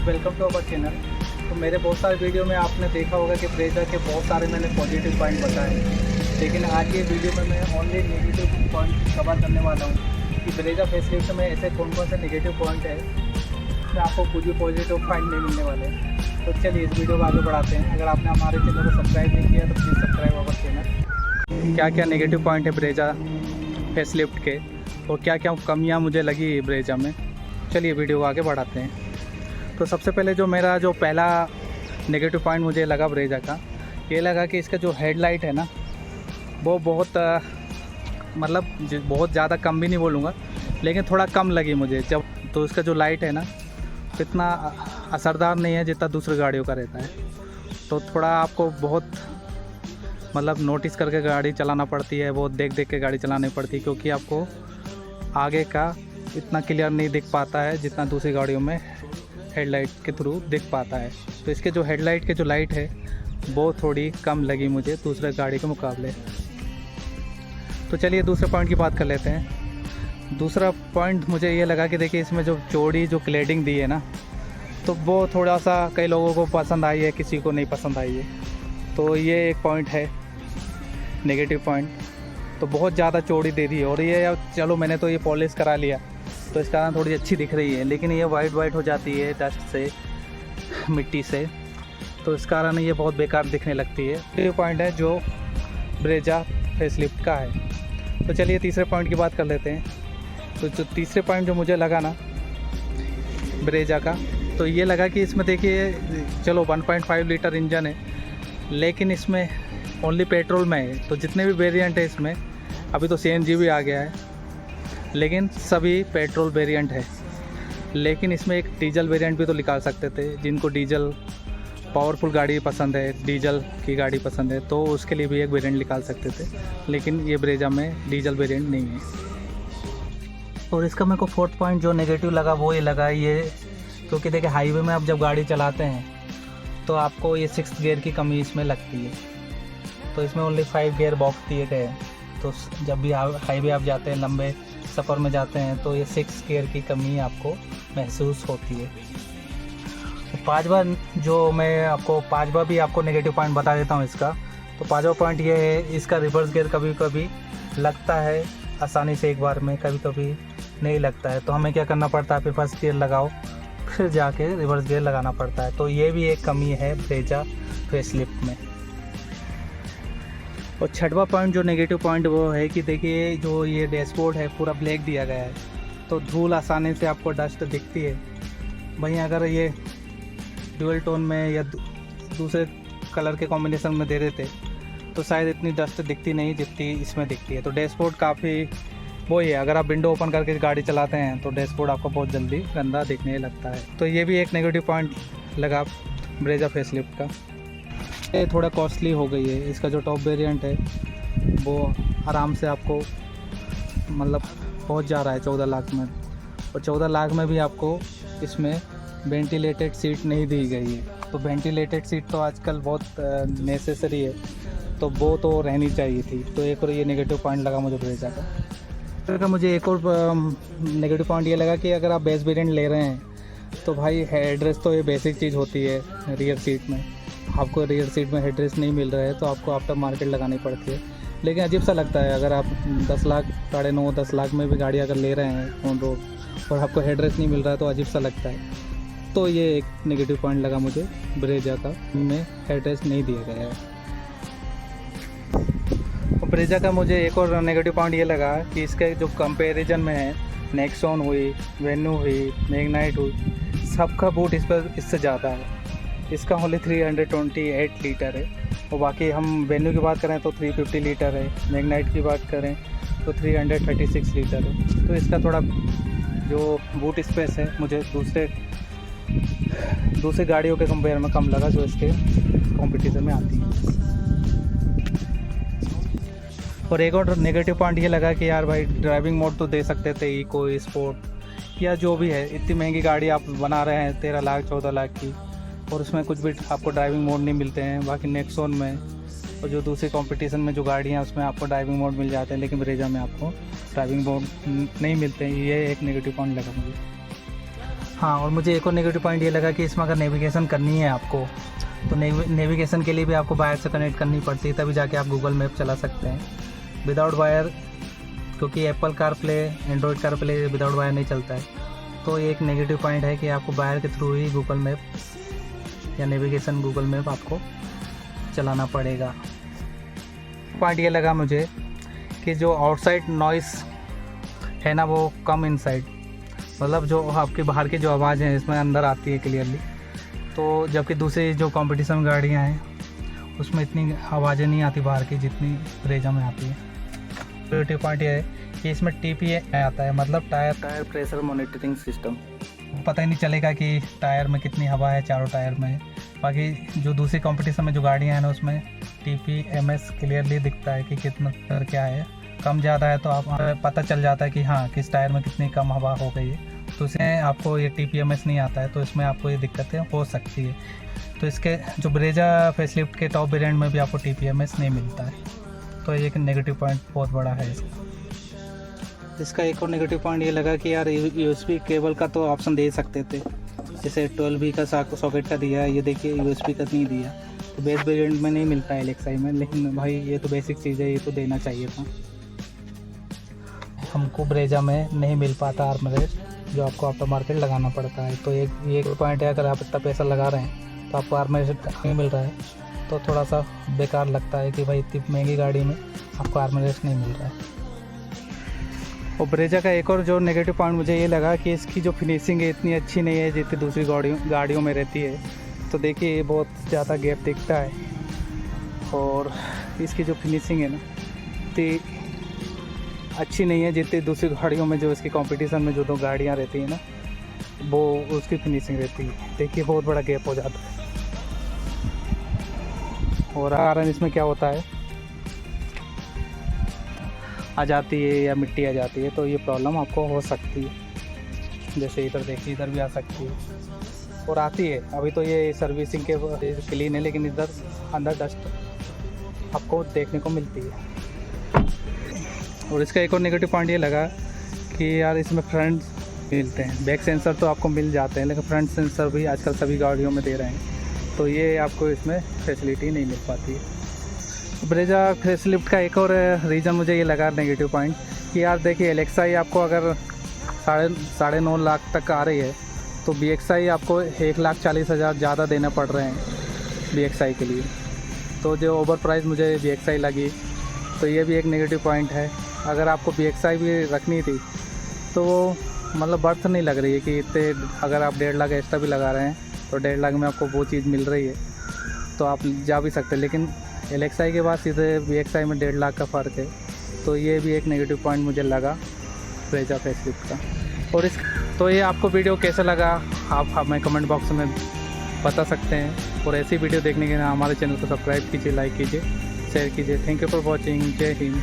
Welcome to our channel. तो मेरे बहुत सारे वीडियो में आपने देखा होगा कि ब्रेजा के बहुत सारे मैंने पॉजिटिव पॉइंट बताए, लेकिन आज ये वीडियो में मैं ओनली नेगेटिव पॉइंट कवर करने वाला हूँ कि ब्रेजा फेसलिफ्ट में ऐसे कौन कौन से नेगेटिव पॉइंट है जिसमें आपको कुछ भी पॉजिटिव पॉइंट नहीं मिलने वाले। तो चलिए इस वीडियो को आगे बढ़ाते हैं। अगर आपने हमारे चैनल को सब्सक्राइब नहीं किया तो प्लीज़ सब्सक्राइब अवर चैनल। क्या क्या नेगेटिव पॉइंट है ब्रेजा फेसलिफ्ट के और क्या क्या कमियाँ मुझे लगी ब्रेजा में, चलिए वीडियो को आगे बढ़ाते हैं। तो सबसे पहले जो मेरा जो पहला नेगेटिव पॉइंट मुझे लगा ब्रेजा का, ये लगा कि इसका जो हेडलाइट है ना वो बहुत बहुत ज़्यादा कम भी नहीं बोलूँगा, लेकिन थोड़ा कम लगी मुझे। जब तो इसका जो लाइट है ना इतना असरदार नहीं है जितना दूसरी गाड़ियों का रहता है। तो थोड़ा आपको बहुत नोटिस करके गाड़ी चलाना पड़ती है, बहुत देख देख के गाड़ी चलानी पड़ती है, क्योंकि आपको आगे का इतना क्लियर नहीं दिख पाता है जितना दूसरी गाड़ियों में हेडलाइट के थ्रू दिख पाता है। तो इसके जो हेडलाइट के जो लाइट है वो थोड़ी कम लगी मुझे दूसरे गाड़ी के मुकाबले। तो चलिए दूसरे पॉइंट की बात कर लेते हैं। दूसरा पॉइंट मुझे ये लगा कि देखिए इसमें जो चौड़ी जो क्लेडिंग दी है ना, तो वो थोड़ा सा कई लोगों को पसंद आई है, किसी को नहीं पसंद आई है। तो ये एक पॉइंट है नेगेटिव पॉइंट। तो बहुत ज़्यादा चौड़ी दे दी है, और ये चलो मैंने तो ये पॉलिश करा लिया तो इस कारण थोड़ी अच्छी दिख रही है, लेकिन ये वाइट हो जाती है डस्ट से, मिट्टी से, तो इस कारण ये बहुत बेकार दिखने लगती है। ये पॉइंट है जो ब्रेजा फेसलिफ्ट का है। तो चलिए तीसरे पॉइंट की बात कर लेते हैं। तो जो तीसरे पॉइंट जो मुझे लगा ना ब्रेजा का, तो ये लगा कि इसमें देखिए चलो 1.5 लीटर इंजन है, लेकिन इसमें ओनली पेट्रोल में है। तो जितने भी वेरिएंट है इसमें, अभी तो CNG भी आ गया है, लेकिन सभी पेट्रोल वेरिएंट है। लेकिन इसमें एक डीजल वेरिएंट भी तो निकाल सकते थे। जिनको डीजल पावरफुल गाड़ी पसंद है, डीजल की गाड़ी पसंद है, तो उसके लिए भी एक वेरिएंट निकाल सकते थे, लेकिन ये ब्रेजा में डीजल वेरिएंट नहीं है। और इसका मेरे को फोर्थ पॉइंट जो नेगेटिव लगा वो ये लगा ये, क्योंकि देखिए हाईवे में आप जब गाड़ी चलाते हैं तो आपको ये 6th गियर की कमी इसमें लगती है। तो इसमें ओनली 5 गियर बॉक्स दिए गए हैं। तो जब भी हाईवे आप जाते हैं, लंबे सफ़र में जाते हैं, तो ये 6 गियर की कमी आपको महसूस होती है। तो पांचवा जो मैं आपको पांचवा भी आपको नेगेटिव पॉइंट बता देता हूँ इसका। तो पांचवा पॉइंट ये है, इसका रिवर्स गियर कभी कभी लगता है आसानी से एक बार में, कभी कभी नहीं लगता है। तो हमें क्या करना पड़ता है, फिर फर्स्ट गियर लगाओ फिर जाके रिवर्स गियर लगाना पड़ता है। तो ये भी एक कमी है ब्रेजा फेसलिफ्ट में। और छठवां पॉइंट जो नेगेटिव पॉइंट वो है कि देखिए जो ये डैशबोर्ड है पूरा ब्लैक दिया गया है, तो धूल आसानी से आपको डस्ट दिखती है। वहीं अगर ये ड्यूअल टोन में या दूसरे कलर के कॉम्बिनेशन में दे देते तो शायद इतनी डस्ट दिखती नहीं जितनी इसमें दिखती है। तो डैशबोर्ड काफ़ी वही है, अगर आप विंडो ओपन करके गाड़ी चलाते हैं तो डैशबोर्ड आपको बहुत जल्दी गंदा दिखने लगता है। तो ये भी एक नेगेटिव पॉइंट लगा ब्रेजा फेसलिफ्ट का। ये थोड़ा कॉस्टली हो गई है। इसका जो टॉप वेरिएंट है वो आराम से आपको पहुंच जा रहा है 14 लाख में, और 14 लाख में भी आपको इसमें वेंटिलेटेड सीट नहीं दी गई है। तो वेंटिलेटेड सीट तो आजकल बहुत नेसेसरी है, तो वो तो रहनी चाहिए थी। तो एक और ये नेगेटिव पॉइंट लगा मुझे ब्रेजा का। मुझे एक और नेगेटिव पॉइंट ये लगा कि अगर आप बेस वेरिएंट ले रहे हैं तो भाई हेडरेस्ट तो ये बेसिक चीज़ होती है। रियर सीट में आपको रियर सीट में हेडरेस्ट नहीं मिल रहा है तो आपको आफ्टर मार्केट लगानी पड़ती है। लेकिन अजीब सा लगता है अगर आप 10 लाख 9.5 10 लाख में भी गाड़ी अगर ले रहे हैं ऑन रोड और आपको हेडरेस्ट नहीं मिल रहा है तो अजीब सा लगता है। तो ये एक नेगेटिव पॉइंट लगा मुझे ब्रेजा का, में हेडरेस्ट नहीं दिया गया है। और ब्रेजा का मुझे एक और नेगेटिव पॉइंट ये लगा कि इसके जो कंपैरिजन में है, नेक्सॉन हुई, वेन्यू हुई, मैग्नाइट हुई, सबका बूट इस पर इससे ज़्यादा है। इसका ओनली 328 लीटर है, और बाकी हम वेन्यू की बात करें तो 350 लीटर है, मैग्नाइट की बात करें तो 336 लीटर है। तो इसका थोड़ा जो बूट स्पेस है मुझे दूसरे गाड़ियों के कंपेयर में कम लगा जो इसके कंपटीशन में आती है। और एक और नेगेटिव पॉइंट ये लगा कि यार भाई ड्राइविंग मोड तो दे सकते थे, इको स्पोर्ट या जो भी है। इतनी महंगी गाड़ी आप बना रहे हैं 13 लाख 14 लाख की, और उसमें कुछ भी आपको ड्राइविंग मोड नहीं मिलते हैं। बाकी नेक्सॉन में और जो दूसरी कंपटीशन में जो गाड़ियाँ उसमें आपको ड्राइविंग मोड मिल जाते हैं, लेकिन ब्रेजा में आपको ड्राइविंग मोड नहीं मिलते हैं। ये एक नेगेटिव पॉइंट लगा मुझे। हाँ, और मुझे एक और नेगेटिव पॉइंट ये लगा कि इसमें अगर नेविगेशन करनी है आपको, तो नेविगेशन के लिए भी आपको वायर से कनेक्ट करनी पड़ती है, तभी जाके आप गूगल मैप चला सकते हैं विदाउट वायर, क्योंकि Apple CarPlay, Android CarPlay without wire नहीं चलता है। तो ये एक नेगेटिव पॉइंट है कि आपको वायर के थ्रू ही गूगल मैप या नेविगेशन गूगल मैप आपको चलाना पड़ेगा। पॉइंट ये लगा मुझे कि जो आउटसाइड नॉइस है ना, वो कम इनसाइड, मतलब जो आपके बाहर की जो आवाज़ है इसमें अंदर आती है क्लियरली। तो जबकि दूसरी जो कंपटीशन गाड़ियाँ हैं उसमें इतनी आवाज़ें नहीं आती बाहर की जितनी ब्रेजा में आती है। नेगेटिव पॉइंट ये है कि इसमें TPA आता है, मतलब टायर प्रेशर मॉनिटरिंग सिस्टम। पता ही नहीं चलेगा कि टायर में कितनी हवा है, चारों टायर में। बाकी जो दूसरी कंपटीशन में जो गाड़ियाँ हैं ना, उसमें TPMS क्लियरली दिखता है कि कितना क्या है। कम ज़्यादा है तो आप पता चल जाता है कि हाँ किस टायर में कितनी कम हवा हो गई है। तो इसमें आपको ये TPMS नहीं आता है, तो इसमें आपको ये दिक्कतें हो सकती है। तो इसके जो ब्रेजा फेसलिफ्ट के टॉप वेरिएंट में भी आपको TPMS नहीं मिलता है, तो ये एक नेगेटिव पॉइंट बहुत बड़ा है इसका। एक और नेगेटिव पॉइंट ये लगा कि यार USB केबल का तो ऑप्शन दे सकते थे, जैसे 12V का सॉकेट का दिया है, ये देखिए USB का नहीं दिया। तो बेस वेरिएंट में नहीं मिलता है LXi में, लेकिन भाई ये तो बेसिक चीज़ है, ये तो देना चाहिए था। हमको ब्रेजा में नहीं मिल पाता आर्मरेस्ट, जो आपको आफ्टर मार्केट लगाना पड़ता है। तो एक पॉइंट है, अगर आप इतना पैसा लगा रहे हैं तो आपको आर्मरेस्ट नहीं मिल रहा है, तो थोड़ा सा बेकार लगता है कि भाई इतनी महंगी गाड़ी में आपको आर्मरेस्ट नहीं मिल रहा है। और ब्रेजा का एक और जो नेगेटिव पॉइंट मुझे ये लगा कि इसकी जो फिनिशिंग है इतनी अच्छी नहीं है जितनी दूसरी गाड़ियों में रहती है। तो देखिए ये बहुत ज़्यादा गैप दिखता है, और इसकी जो फिनिशिंग है ना इतनी अच्छी नहीं है जितनी दूसरी गाड़ियों में, जो इसकी कंपटीशन में जो दो गाड़ियाँ रहती हैं ना, वो उसकी फिनिशिंग रहती है। देखिए बहुत बड़ा गैप हो जाता है। और कारण इसमें क्या होता है, आ जाती है या मिट्टी आ जाती है, तो ये प्रॉब्लम आपको हो सकती है। जैसे इधर देखिए, इधर भी आ सकती है और आती है। अभी तो ये सर्विसिंग के क्लीन है, लेकिन इधर अंदर डस्ट आपको देखने को मिलती है। और इसका एक और नेगेटिव पॉइंट ये लगा कि यार इसमें फ्रंट मिलते हैं, बैक सेंसर तो आपको मिल जाते हैं, लेकिन फ्रंट सेंसर भी आजकल सभी गाड़ियों में दे रहे हैं, तो ये आपको इसमें फैसिलिटी नहीं मिल पाती है। ब्रेजा फेसलिफ्ट का एक और रीज़न मुझे ये लगा नेगेटिव पॉइंट कि यार देखिए LXi आपको अगर 9.5 लाख तक आ रही है, तो BXi आपको 1,40,000 ज़्यादा देना पड़ रहे हैं BXi के लिए। तो जो ओवर प्राइस मुझे BXi लगी, तो ये भी एक नेगेटिव पॉइंट है। अगर आपको BXi भी रखनी थी तो वो मतलब बर्थ नहीं लग रही है कि इतने, अगर आप 1.5 लाख एक्स्ट्रा भी लगा रहे हैं तो 1.5 लाख में आपको वो चीज़ मिल रही है, तो आप जा भी सकते हैं। लेकिन LXi के बाद सीधे BXi में 1.5 लाख का फ़र्क है, तो ये भी एक नेगेटिव पॉइंट मुझे लगा ब्रेजा फेसलिफ्ट का। और तो ये आपको वीडियो कैसा लगा आप हमें कमेंट बॉक्स में बता सकते हैं। और ऐसी वीडियो देखने के लिए हमारे चैनल को सब्सक्राइब कीजिए, लाइक कीजिए, शेयर कीजिए। Thank you for watching. जय हिंद।